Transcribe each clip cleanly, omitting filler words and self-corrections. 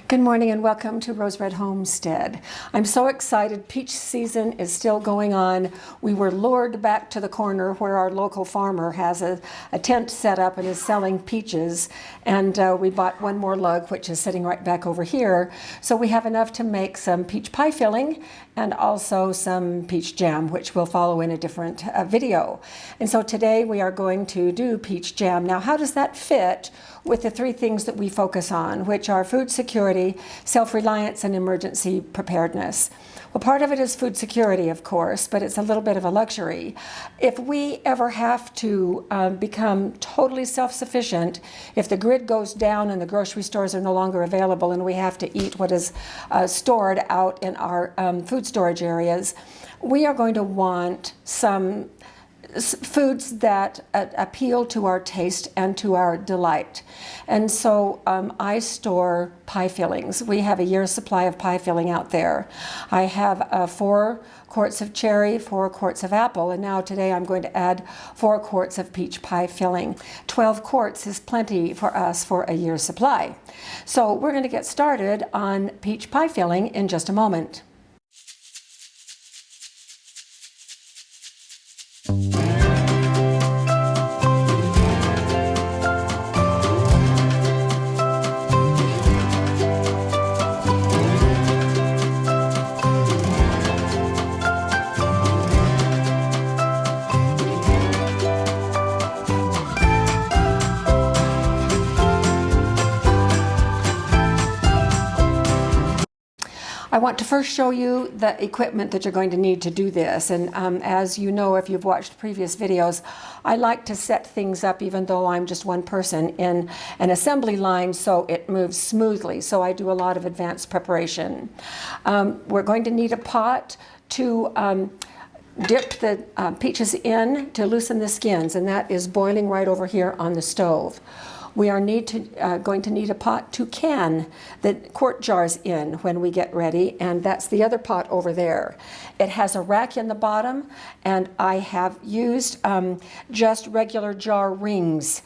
Good morning and welcome to Rose Red Homestead. I'm so excited. Peach season is still going on. We were lured back to the corner where our local farmer has a tent set up and is selling peaches. And we bought one more lug, which is sitting right back over here. So we have enough to make some peach pie filling and also some peach jam, which will follow in a different video. And so today we are going to do peach jam. Now, how does that fit with the three things that we focus on, which are food security, self-reliance, and emergency preparedness? Well, part of it is food security, of course, but it's a little bit of a luxury. If we ever have to become totally self-sufficient, if the grid goes down and the grocery stores are no longer available and we have to eat what is stored out in our food storage areas, we are going to want some foods that appeal to our taste and to our delight. And so I store pie fillings. We have a year's supply of pie filling out there. I have 4 quarts of cherry, 4 quarts of apple, and now today I'm going to add 4 quarts of peach pie filling. 12 quarts is plenty for us for a year's supply. So we're going to get started on peach pie filling in just a moment. I want to first show you the equipment that you're going to need to do this. And as you know, if you've watched previous videos, I like to set things up, even though I'm just one person, in an assembly line so it moves smoothly. So I do a lot of advanced preparation. We're going to need a pot to dip the peaches in to loosen the skins, and that is boiling right over here on the stove. We are going to need a pot to can the quart jars in when we get ready, and that's the other pot over there. It has a rack in the bottom, and I have used just regular jar rings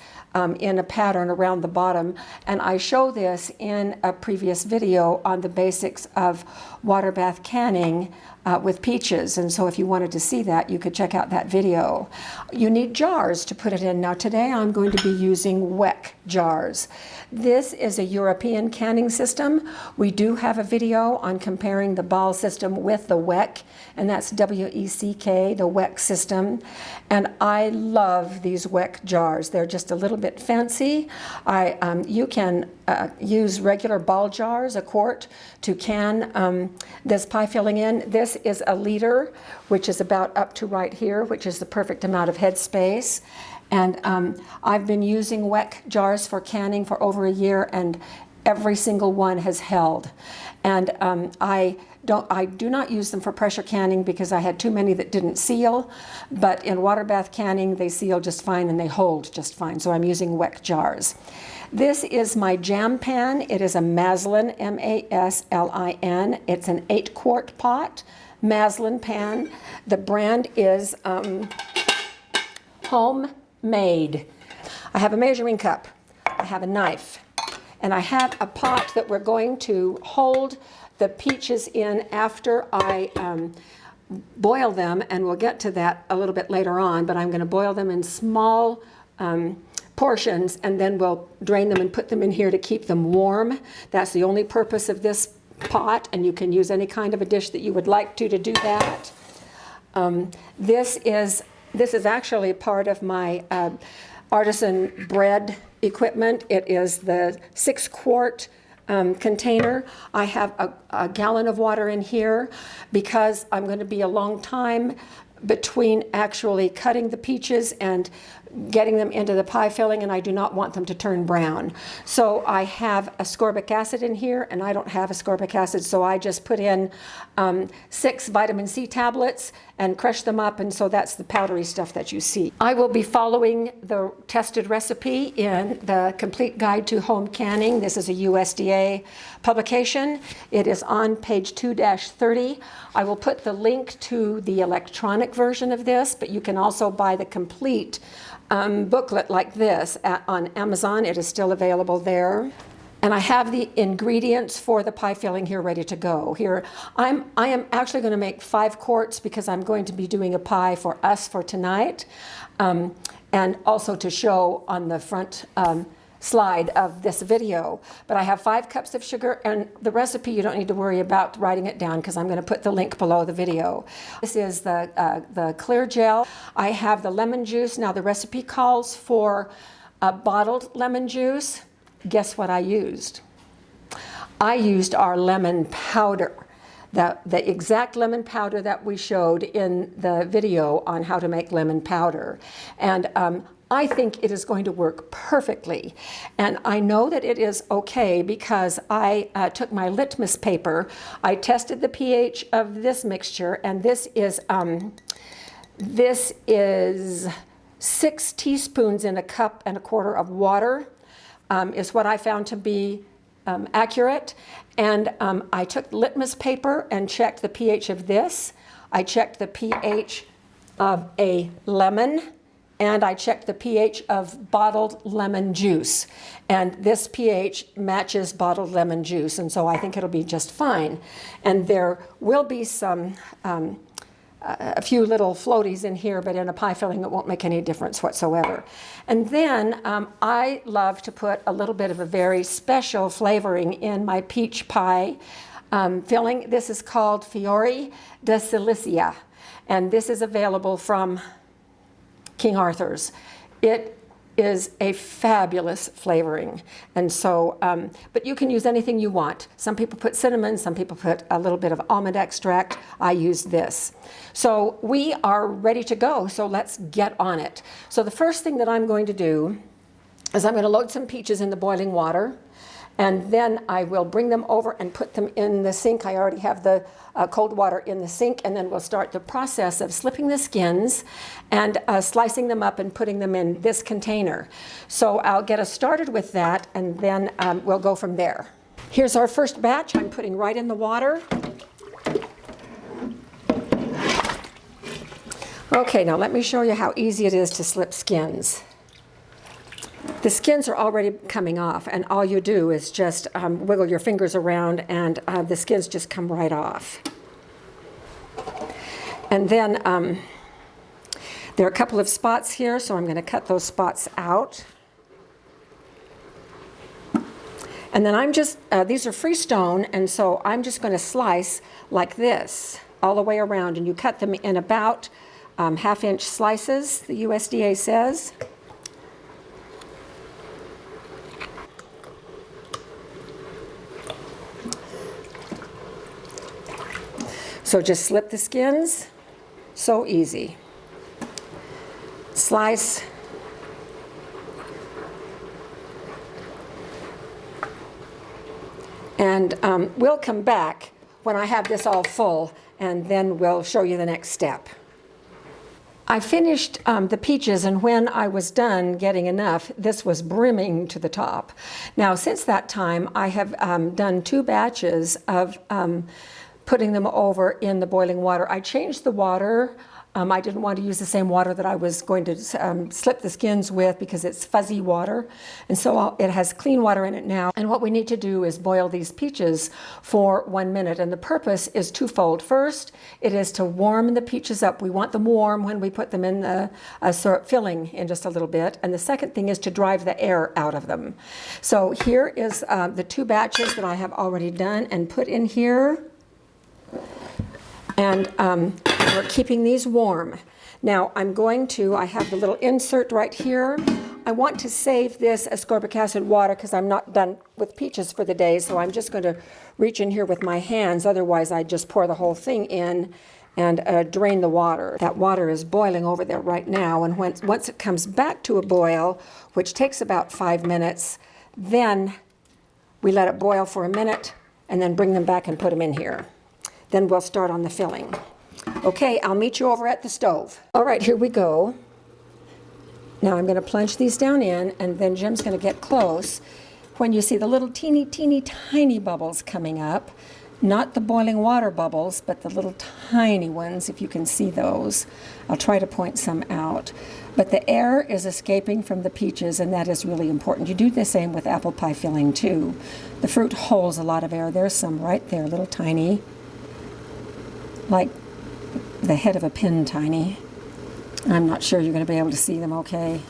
in a pattern around the bottom, and I show this in a previous video on the basics of water bath canning with peaches, and so if you wanted to see that, you could check out that video. You need jars to put it in. Now today I'm going to be using Weck jars. This is a European canning system. We do have a video on comparing the Ball system with the Weck, and that's W-E-C-K, the Weck system. And I love these Weck jars. They're just a little bit fancy. You can use regular Ball jars, a quart, to can this pie filling in. This is a liter, which is about up to right here, which is the perfect amount of head space. And I've been using Weck jars for canning for over a year, and every single one has held. And I do not use them for pressure canning because I had too many that didn't seal, but in water bath canning they seal just fine and they hold just fine, so I'm using Weck jars. This is my jam pan. It is a Maslin, M-A-S-L-I-N. It's an 8-quart pot, Maslin pan. The brand is Homemade. I have a measuring cup, I have a knife, and I have a pot that we're going to hold the peaches in after I boil them, and we'll get to that a little bit later on, but I'm going to boil them in small portions, and then we'll drain them and put them in here to keep them warm. That's the only purpose of this pot, and you can use any kind of a dish that you would like to do that. This is actually part of my artisan bread equipment. It is the 6-quart container. I have a gallon of water in here because I'm going to be a long time between actually cutting the peaches and getting them into the pie filling, and I do not want them to turn brown. So I have ascorbic acid in here, and I don't have ascorbic acid, so I just put in 6 vitamin C tablets and crush them up, and so that's the powdery stuff that you see. I will be following the tested recipe in the Complete Guide to Home Canning. This is a USDA publication. It is on page 2-30. I will put the link to the electronic version of this, but you can also buy the complete booklet like this on Amazon. It is still available there. And I have the ingredients for the pie filling here ready to go. Here, I am actually going to make 5 quarts because I'm going to be doing a pie for us for tonight, and also to show on the front slide of this video. But I have 5 cups of sugar, and the recipe you don't need to worry about writing it down because I'm going to put the link below the video. This is the ClearJel. I have the lemon juice. Now the recipe calls for bottled lemon juice. Guess what I used? I used our lemon powder, the exact lemon powder that we showed in the video on how to make lemon powder. And I think it is going to work perfectly. And I know that it is okay because I took my litmus paper, I tested the pH of this mixture, and this is 6 teaspoons in a cup and a quarter of water. Is what I found to be accurate. And I took litmus paper and checked the pH of this. I checked the pH of a lemon, and I checked the pH of bottled lemon juice. And this pH matches bottled lemon juice, and so I think it'll be just fine. And there will be some a few little floaties in here, but in a pie filling it won't make any difference whatsoever. And then I love to put a little bit of a very special flavoring in my peach pie filling. This is called Fiori de Sicilia, and this is available from King Arthur's. It is a fabulous flavoring, and so but you can use anything you want. Some people put cinnamon, some people put a little bit of almond extract. I use this. So we are ready to go, so let's get on it. So the first thing that I'm going to do is I'm going to load some peaches in the boiling water, and then I will bring them over and put them in the sink. I already have the cold water in the sink, and then we'll start the process of slipping the skins and slicing them up and putting them in this container. So I'll get us started with that, and then we'll go from there. Here's our first batch. I'm putting right in the water. Okay, now let me show you how easy it is to slip skins. The skins are already coming off, and all you do is just wiggle your fingers around, and the skins just come right off. And then there are a couple of spots here, so I'm going to cut those spots out. And then I'm just, these are freestone, and so I'm just going to slice like this all the way around, and you cut them in about half-inch slices, the USDA says. So just slip the skins, so easy. Slice. And we'll come back when I have this all full, and then we'll show you the next step. I finished the peaches, and when I was done getting enough, this was brimming to the top. Now, since that time, I have done 2 batches of putting them over in the boiling water. I changed the water. I didn't want to use the same water that I was going to slip the skins with because it's fuzzy water. And so it has clean water in it now. And what we need to do is boil these peaches for 1 minute. And the purpose is twofold. First, it is to warm the peaches up. We want them warm when we put them in the syrup filling in just a little bit. And the second thing is to drive the air out of them. So here is the 2 batches that I have already done and put in here. And we're keeping these warm. Now I have the little insert right here. I want to save this ascorbic acid water because I'm not done with peaches for the day, so I'm just going to reach in here with my hands. Otherwise, I just pour the whole thing in and drain the water. That water is boiling over there right now, and once it comes back to a boil, which takes about 5 minutes, then we let it boil for a minute and then bring them back and put them in here. Then we'll start on the filling. Okay, I'll meet you over at the stove. All right, here we go. Now I'm going to plunge these down in, and then Jim's going to get close. When you see the little teeny, teeny, tiny bubbles coming up, Not the boiling water bubbles, but the little tiny ones, if you can see those. I'll try to point some out. But the air is escaping from the peaches, and that is really important. You do the same with apple pie filling too. The fruit holds a lot of air. There's some right there, little tiny, like the head of a pin tiny. I'm not sure you're going to be able to see them okay.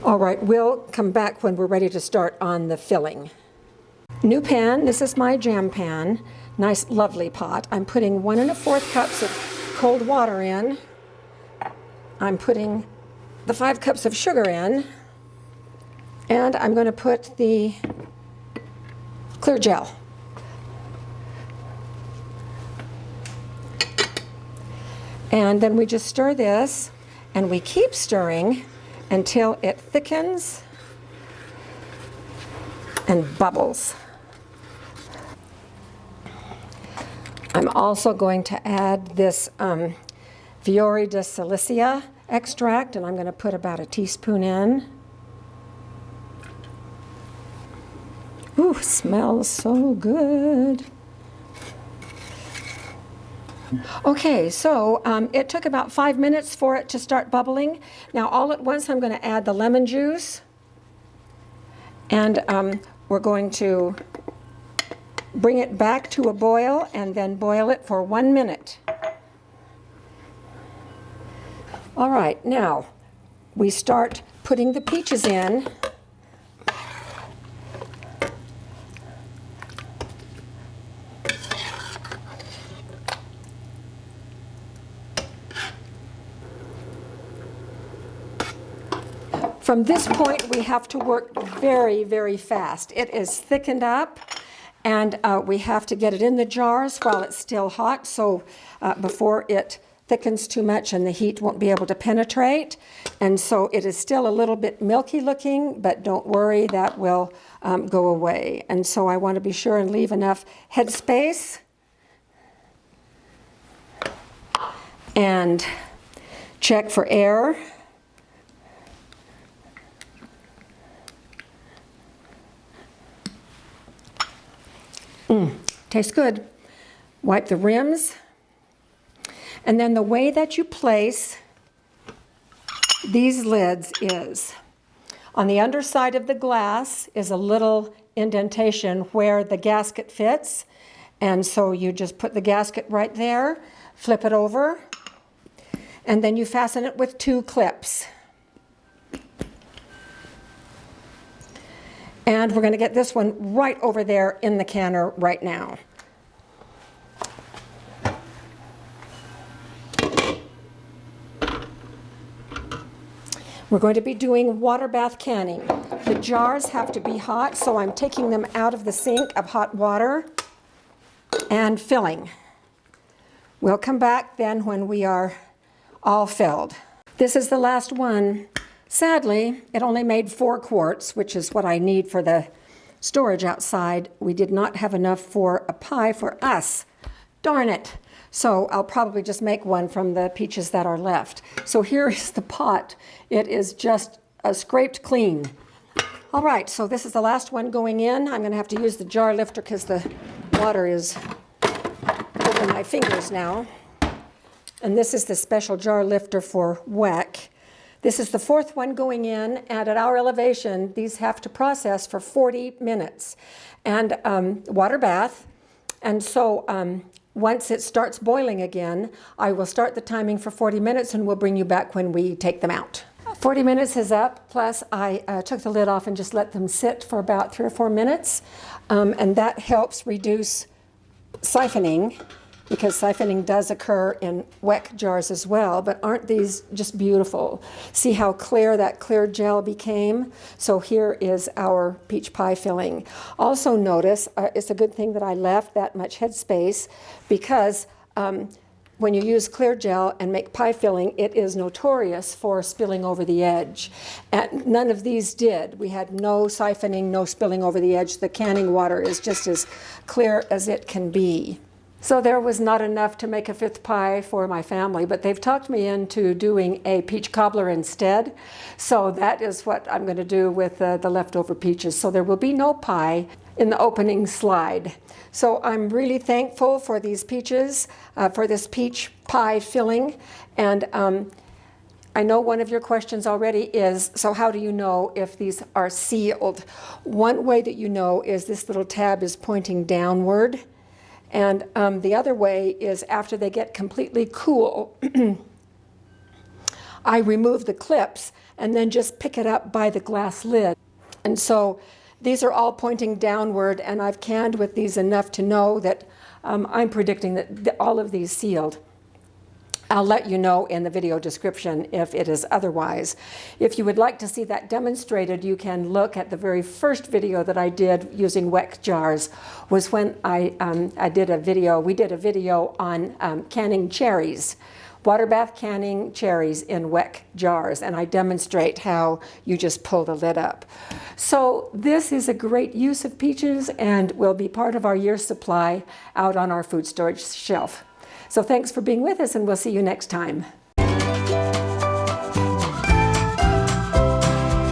All right, we'll come back when we're ready to start on the filling. New pan, this is my jam pan. Nice, lovely pot. I'm putting 1 1/4 cups of cold water in. I'm putting the 5 cups of sugar in. And I'm going to put the ClearJel. And then we just stir this, and we keep stirring until it thickens and bubbles. I'm also going to add this Fiori di Silicia extract, and I'm going to put about a teaspoon in. Ooh, smells so good. Okay, so it took about 5 minutes for it to start bubbling. Now all at once I'm going to add the lemon juice, and we're going to bring it back to a boil and then boil it for 1 minute. All right, now we start putting the peaches in. From this point, we have to work very, very fast. It is thickened up, and we have to get it in the jars while it's still hot, so before it thickens too much and the heat won't be able to penetrate. And so it is still a little bit milky looking, but don't worry, that will go away. And so I want to be sure and leave enough headspace and check for air. Tastes good. Wipe the rims. And then the way that you place these lids is on the underside of the glass is a little indentation where the gasket fits. And so you just put the gasket right there, flip it over, and then you fasten it with 2 clips. And we're going to get this one right over there in the canner right now. We're going to be doing water bath canning. The jars have to be hot, so I'm taking them out of the sink of hot water and filling. We'll come back then when we are all filled. This is the last one. Sadly, it only made 4 quarts, which is what I need for the storage outside. We did not have enough for a pie for us. Darn it. So I'll probably just make one from the peaches that are left. So here is the pot. It is just scraped clean. All right, so this is the last one going in. I'm going to have to use the jar lifter because the water is over my fingers now. And this is the special jar lifter for Weck. This is the 4th one going in, and at our elevation, these have to process for 40 minutes. And water bath. And so once it starts boiling again, I will start the timing for 40 minutes, and we'll bring you back when we take them out. 40 minutes is up, plus I took the lid off and just let them sit for about 3 or 4 minutes. And that helps reduce siphoning, because siphoning does occur in Weck jars as well, but aren't these just beautiful? See how clear that ClearJel became? So here is our peach pie filling. Also notice, it's a good thing that I left that much headspace, because when you use ClearJel and make pie filling, it is notorious for spilling over the edge. And none of these did. We had no siphoning, no spilling over the edge. The canning water is just as clear as it can be. So there was not enough to make a 5th pie for my family, but they've talked me into doing a peach cobbler instead. So that is what I'm going to do with the leftover peaches. So there will be no pie. in the opening slide. So I'm really thankful for these peaches, for this peach pie filling. And I know one of your questions already is, so how do you know if these are sealed? One way that you know is this little tab is pointing downward. And the other way is after they get completely cool, I remove the clips and then just pick it up by the glass lid. And so these are all pointing downward, and I've canned with these enough to know that I'm predicting that all of these sealed. I'll let you know in the video description if it is otherwise. If you would like to see that demonstrated, you can look at the very first video that I did using Weck jars. Was when I did a video. We did a video on canning cherries, water bath canning cherries in Weck jars, and I demonstrate how you just pull the lid up. So this is a great use of peaches and will be part of our year's supply out on our food storage shelf. So thanks for being with us, and we'll see you next time.